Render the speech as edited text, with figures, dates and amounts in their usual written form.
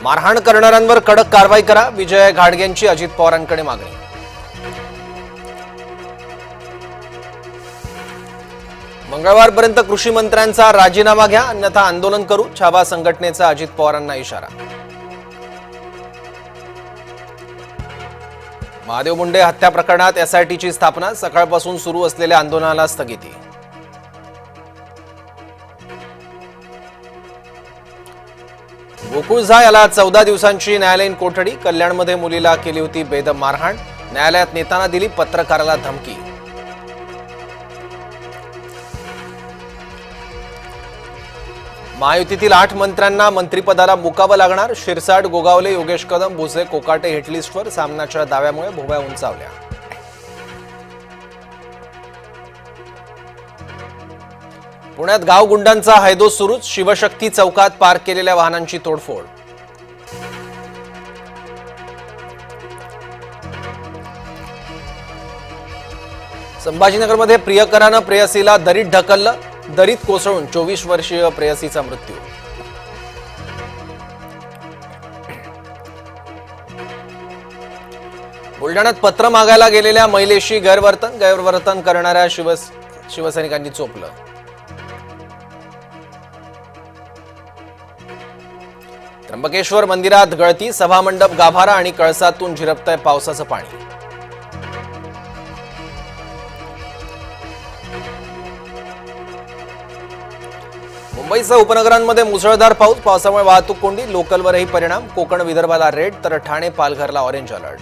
मारहाण करणाऱ्यांवर कडक कारवाई करा, विजय घाडगेंची अजित पवारांकडे मागणी. मंगळवारपर्यंत कृषी मंत्र्यांचा राजीनामा घ्या, अन्यथा आंदोलन करू, छावा संघटनेचा अजित पवारांना इशारा. महादेव मुंडे हत्या प्रकरणात एसआयटीची स्थापना, सकाळपासून सुरू असलेल्या आंदोलनाला स्थगिती. गोकुळ झा याला 14 दिवसांची न्यायालयीन कोठडी, कल्याणमध्ये मुलीला केली होती बेदम मारहाण, न्यायालयात नेताना दिली पत्रकाराला धमकी. महायुतीतील 8 मंत्र्यांना मंत्रिपदाला मुकावं लागणार, शिरसाट, गोगावले, योगेश कदम, भुसे, कोकाटे हिटलिस्टवर, सामनाच्या दाव्यामुळे भोवया उंचावल्या. पुण्यात गाव गुंडांचा हैदोस सुरूच, शिवशक्ती चौकात पार्क केलेल्या वाहनांची तोडफोड. संभाजीनगरमध्ये प्रियकरानं प्रेयसीला दरीत ढकललं, दरीत कोसळून 24 वर्षीय प्रेयसीचा मृत्यू. बुलढाण्यात पत्र मागायला गेलेल्या महिलेशी गैरवर्तन करणाऱ्या शिवसैनिकांनी चोपलं. त्र्यंबकेश्वर मंदिरात गळती, सभामंडप गाभारा आणि कळसातून झिरपतंय पावसाचं पाणी. मुंबईसह उपनगरांमध्ये मुसळधार पाऊस, पावसामुळे वाहतूक कोंडी, लोकलवरही परिणाम, कोकण विदर्भाला रेड तर ठाणे पालघरला ऑरेंज अलर्ट.